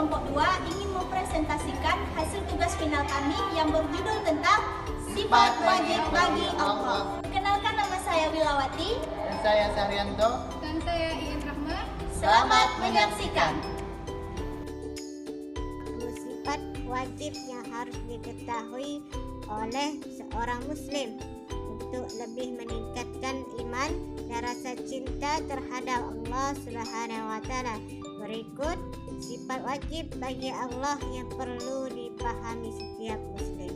kelompok 2 ingin mempresentasikan hasil tugas final kami yang berjudul tentang sifat wajib bagi Allah. Perkenalkan, nama saya Wilawati. Dan saya Saryanto. Dan saya Iin Rahma. Selamat menyaksikan. Sifat wajib yang harus diketahui oleh seorang muslim untuk lebih meningkatkan iman dan rasa cinta terhadap Allah Subhanahu wa taala. Berikut sifat wajib bagi Allah yang perlu dipahami setiap muslim.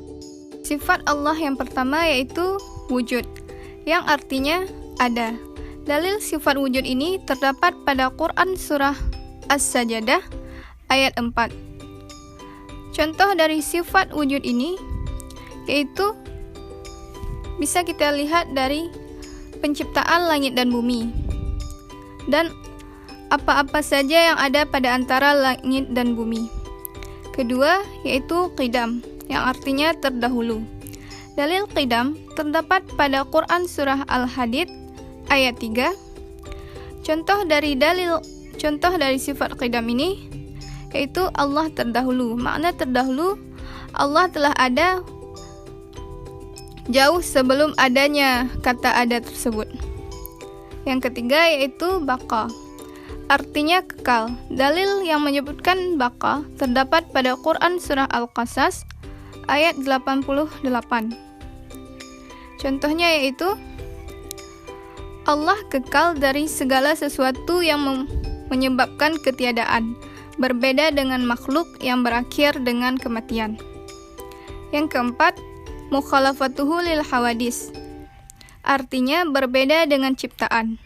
Sifat Allah yang pertama yaitu wujud, yang artinya ada. Dalil sifat wujud ini terdapat pada Quran surah As-Sajdah ayat 4. Contoh dari sifat wujud ini yaitu bisa kita lihat dari penciptaan langit dan bumi dan apa-apa saja yang ada pada antara langit dan bumi. Kedua yaitu qidam, yang artinya terdahulu. Dalil qidam terdapat pada Quran surah Al-Hadid ayat 3. Contoh dari sifat qidam ini yaitu Allah terdahulu. Makna terdahulu, Allah telah ada jauh sebelum adanya kata ada tersebut. Yang ketiga yaitu baqa, artinya kekal. Dalil yang menyebutkan baqa terdapat pada Quran surah Al-Qasas ayat 88. Contohnya yaitu Allah kekal dari segala sesuatu yang menyebabkan ketiadaan, berbeda dengan makhluk yang berakhir dengan kematian. Yang keempat, mukhalafatuhu lil hawadis, artinya berbeda dengan ciptaan.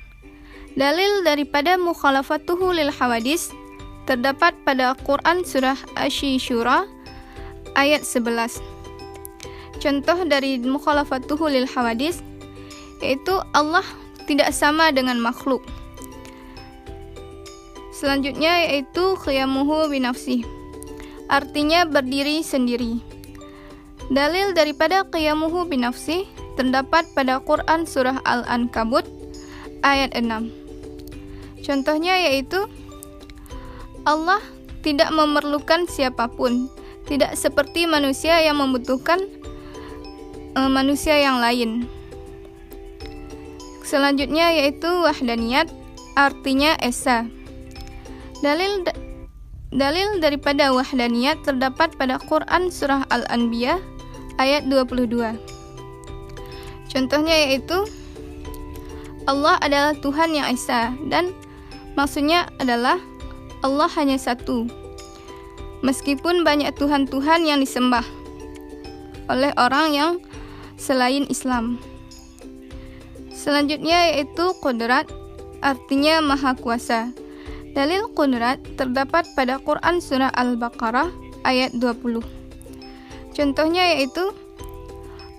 Dalil daripada mukhalafatuhu lil hawadis terdapat pada Quran surah Asy-Syura ayat 11. Contoh dari mukhalafatuhu lil hawadis yaitu Allah tidak sama dengan makhluk. Selanjutnya yaitu qiyamuhu binafsih, artinya berdiri sendiri. Dalil daripada qiyamuhu binafsih terdapat pada Quran surah Al-Ankabut ayat 6. Contohnya yaitu Allah tidak memerlukan siapapun, tidak seperti manusia yang membutuhkan manusia yang lain. Selanjutnya yaitu wahdaniyat, artinya esa. Dalil daripada wahdaniyat terdapat pada Quran surah Al-Anbiya ayat 22. Contohnya yaitu Allah adalah Tuhan yang esa, dan maksudnya adalah Allah hanya satu, meskipun banyak Tuhan-Tuhan yang disembah oleh orang yang selain Islam. Selanjutnya yaitu qudrat, artinya maha kuasa. Dalil qudrat terdapat pada Quran surah Al-Baqarah ayat 20. Contohnya yaitu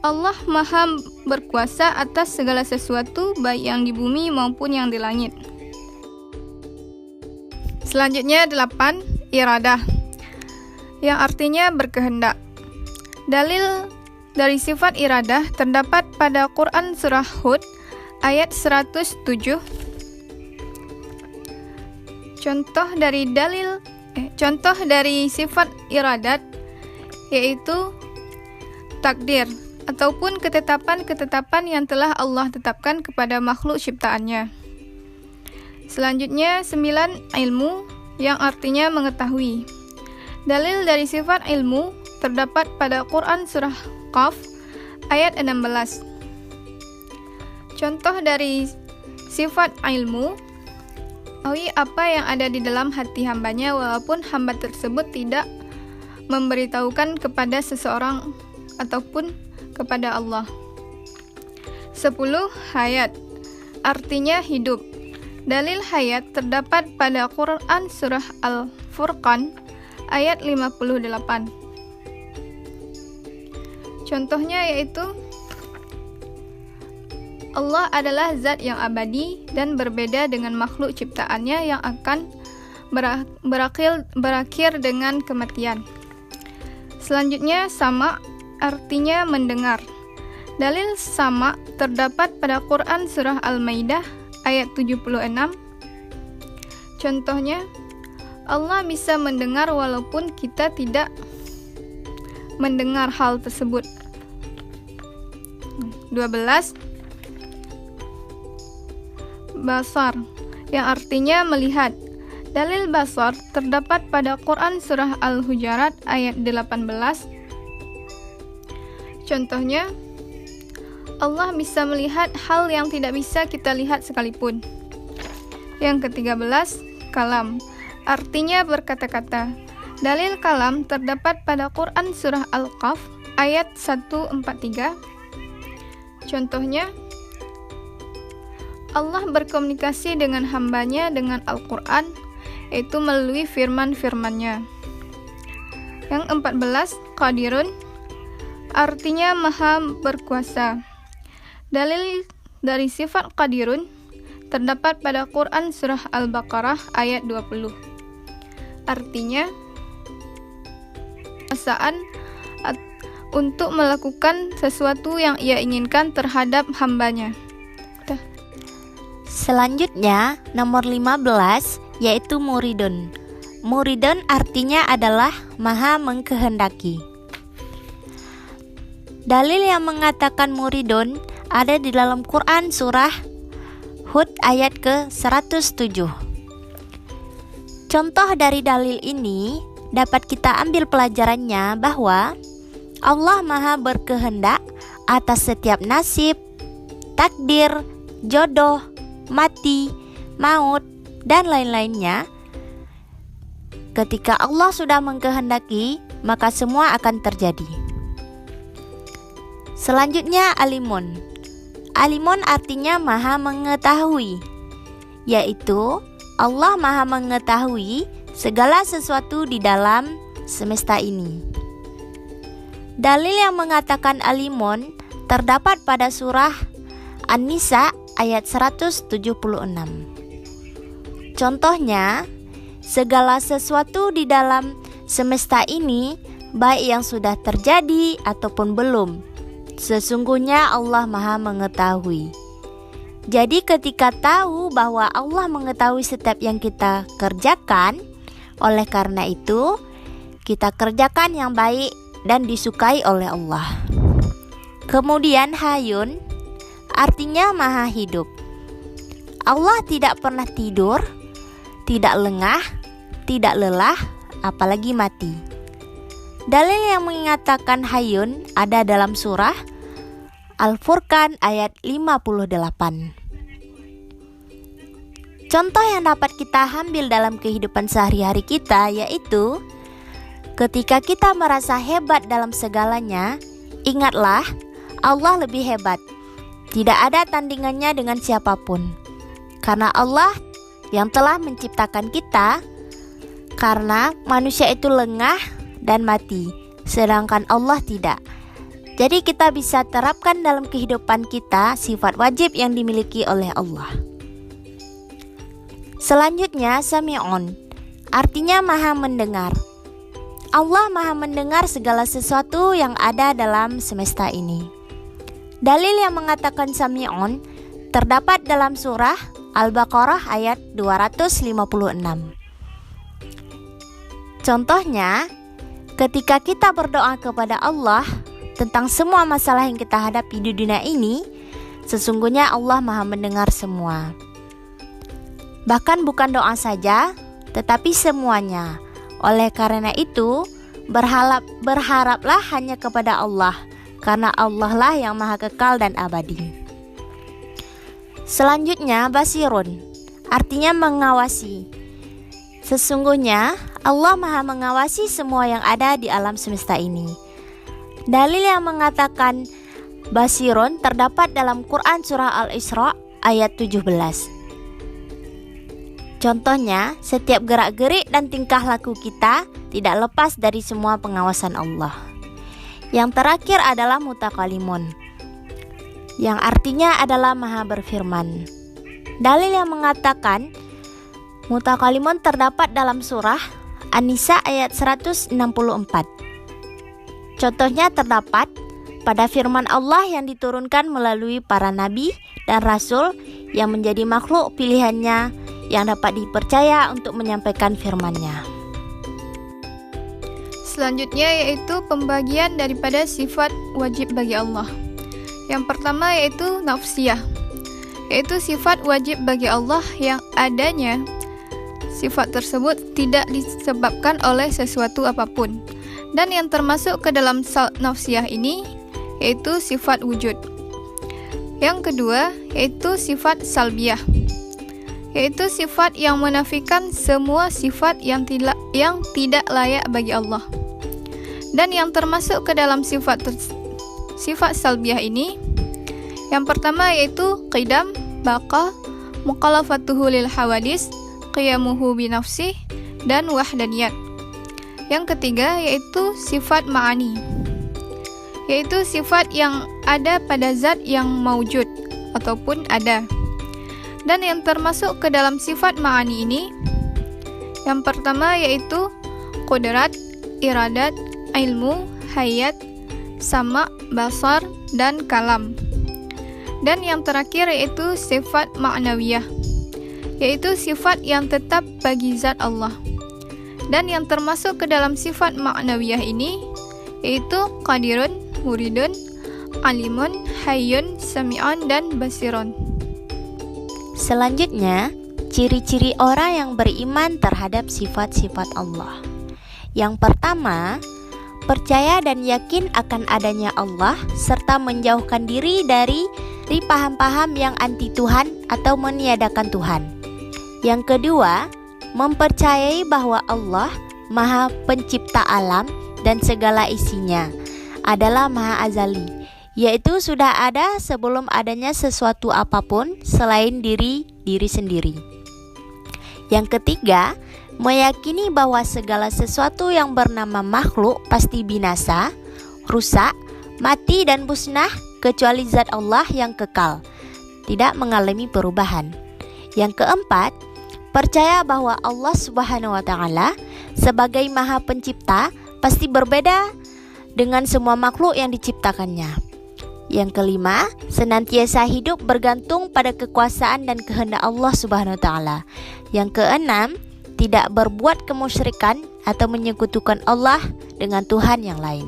Allah maha berkuasa atas segala sesuatu, baik yang di bumi maupun yang di langit. Selanjutnya 8, iradah, yang artinya berkehendak. Dalil dari sifat iradah terdapat pada Quran surah Hud ayat 107. Contoh dari sifat iradat yaitu takdir ataupun ketetapan-ketetapan yang telah Allah tetapkan kepada makhluk ciptaannya. Selanjutnya 9, ilmu, yang artinya mengetahui. Dalil dari sifat ilmu terdapat pada Quran surah Qaf ayat 16. Contoh dari sifat ilmu, mengetahui apa yang ada di dalam hati hambanya walaupun hamba tersebut tidak memberitahukan kepada seseorang ataupun kepada Allah. 10, hayat, artinya hidup. Dalil hayat terdapat pada Quran surah Al-Furqan ayat 58. Contohnya yaitu Allah adalah zat yang abadi dan berbeda dengan makhluk ciptaannya yang akan berakhir dengan kematian. Selanjutnya sama, artinya mendengar. Dalil sama terdapat pada Quran surah Al-Maidah ayat 76. Contohnya, Allah bisa mendengar walaupun kita tidak mendengar hal tersebut. 12. Basar, yang artinya melihat. Dalil basar terdapat pada Quran Surah Al-Hujurat ayat 18. Contohnya, Allah bisa melihat hal yang tidak bisa kita lihat sekalipun. Yang ke-13, kalam, artinya berkata-kata. Dalil kalam terdapat pada Quran Surah Al-Qaf ayat 143. Contohnya, Allah berkomunikasi dengan hambanya dengan Al-Quran, yaitu melalui firman-firman-Nya. Yang 14, qadirun, artinya maha berkuasa. Dalil dari sifat qadirun terdapat pada Quran Surah Al-Baqarah ayat 20. Artinya, kekuasaan untuk melakukan sesuatu yang ia inginkan terhadap hambanya. Selanjutnya, nomor 15, yaitu muridun. Muridun artinya adalah maha mengkehendaki. Dalil yang mengatakan muridun ada di dalam Quran Surah Hud ayat ke-107. Contoh dari dalil ini dapat kita ambil pelajarannya bahwa Allah maha berkehendak atas setiap nasib, takdir, jodoh, mati, maut, dan lain-lainnya. Ketika Allah sudah mengkehendaki, maka semua akan terjadi. Selanjutnya alimun. Alimun artinya maha mengetahui, yaitu Allah maha mengetahui segala sesuatu di dalam semesta ini. Dalil yang mengatakan alimun terdapat pada surah An-Nisa ayat 176. Contohnya, segala sesuatu di dalam semesta ini, baik yang sudah terjadi ataupun belum, sesungguhnya Allah maha mengetahui. Jadi ketika tahu bahwa Allah mengetahui setiap yang kita kerjakan, oleh karena itu kita kerjakan yang baik dan disukai oleh Allah. Kemudian hayyun artinya maha hidup. Allah tidak pernah tidur, tidak lengah, tidak lelah, apalagi mati. Dalil yang mengatakan hayyun ada dalam surah Al-Furqan ayat 58. Contoh yang dapat kita ambil dalam kehidupan sehari-hari kita yaitu ketika kita merasa hebat dalam segalanya, ingatlah Allah lebih hebat. Tidak ada tandingannya dengan siapapun. Karena Allah yang telah menciptakan kita, karena manusia itu lengah dan mati, sedangkan Allah tidak. Jadi kita bisa terapkan dalam kehidupan kita sifat wajib yang dimiliki oleh Allah. Selanjutnya sami'un, artinya maha mendengar. Allah maha mendengar segala sesuatu yang ada dalam semesta ini. Dalil yang mengatakan sami'un terdapat dalam surah Al-Baqarah ayat 256. Contohnya, ketika kita berdoa kepada Allah tentang semua masalah yang kita hadapi di dunia ini, sesungguhnya Allah maha mendengar semua. Bahkan bukan doa saja, tetapi semuanya. Oleh karena itu, berharaplah hanya kepada Allah, karena Allah lah yang maha kekal dan abadi. Selanjutnya basirun, artinya mengawasi. Sesungguhnya Allah maha mengawasi semua yang ada di alam semesta ini. Dalil yang mengatakan basirun terdapat dalam Quran Surah Al-Isra ayat 17. Contohnya, setiap gerak-gerik dan tingkah laku kita tidak lepas dari semua pengawasan Allah. Yang terakhir adalah mutakalimun, yang artinya adalah maha berfirman. Dalil yang mengatakan mutakalimun terdapat dalam surah An-Nisa ayat 164. Contohnya terdapat pada firman Allah yang diturunkan melalui para nabi dan rasul yang menjadi makhluk pilihannya yang dapat dipercaya untuk menyampaikan firman-Nya. Selanjutnya yaitu pembagian daripada sifat wajib bagi Allah. Yang pertama yaitu nafsiyah, yaitu sifat wajib bagi Allah yang adanya sifat tersebut tidak disebabkan oleh sesuatu apapun. Dan yang termasuk ke dalam nafsiyah ini yaitu sifat wujud. Yang kedua yaitu sifat salbiyah, yaitu sifat yang menafikan semua sifat yang tidak layak bagi Allah. Dan yang termasuk ke dalam sifat salbiyah ini, yang pertama yaitu qidam, baqa, mukhalafatuhu lil hawadis, qiyamuhu binafsih, dan wahdaniyat. Yang ketiga yaitu sifat ma'ani, yaitu sifat yang ada pada zat yang maujud ataupun ada. Dan yang termasuk ke dalam sifat ma'ani ini, yang pertama yaitu qudrat, iradat, ilmu, hayat, sama, basar, dan kalam. Dan yang terakhir yaitu sifat ma'nawiyah, yaitu sifat yang tetap bagi zat Allah. Dan yang termasuk ke dalam sifat ma'nawiyah ini yaitu qadirun, muridun, alimun, hayyun, sami'un, dan basirun. Selanjutnya, ciri-ciri orang yang beriman terhadap sifat-sifat Allah. Yang pertama, percaya dan yakin akan adanya Allah serta menjauhkan diri dari paham-paham yang anti Tuhan atau meniadakan Tuhan. Yang kedua, mempercayai bahwa Allah Maha Pencipta alam dan segala isinya adalah Maha Azali, yaitu sudah ada sebelum adanya sesuatu apapun selain diri sendiri. Yang ketiga, meyakini bahwa segala sesuatu yang bernama makhluk pasti binasa, rusak, mati dan musnah kecuali zat Allah yang kekal, tidak mengalami perubahan. Yang keempat, percaya bahwa Allah Subhanahu wa Ta'ala sebagai Maha Pencipta pasti berbeda dengan semua makhluk yang diciptakannya. Yang kelima, senantiasa hidup bergantung pada kekuasaan dan kehendak Allah Subhanahu wa Ta'ala. Yang keenam, tidak berbuat kemusyrikan atau menyekutukan Allah dengan Tuhan yang lain.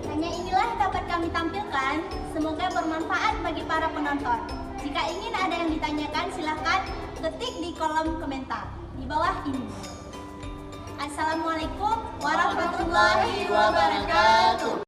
Hanya inilah yang dapat kami tampilkan. Semoga bermanfaat bagi para penonton. Jika ingin ada yang ditanyakan, silakan ketik di kolom komentar di bawah ini. Assalamualaikum warahmatullahi wabarakatuh.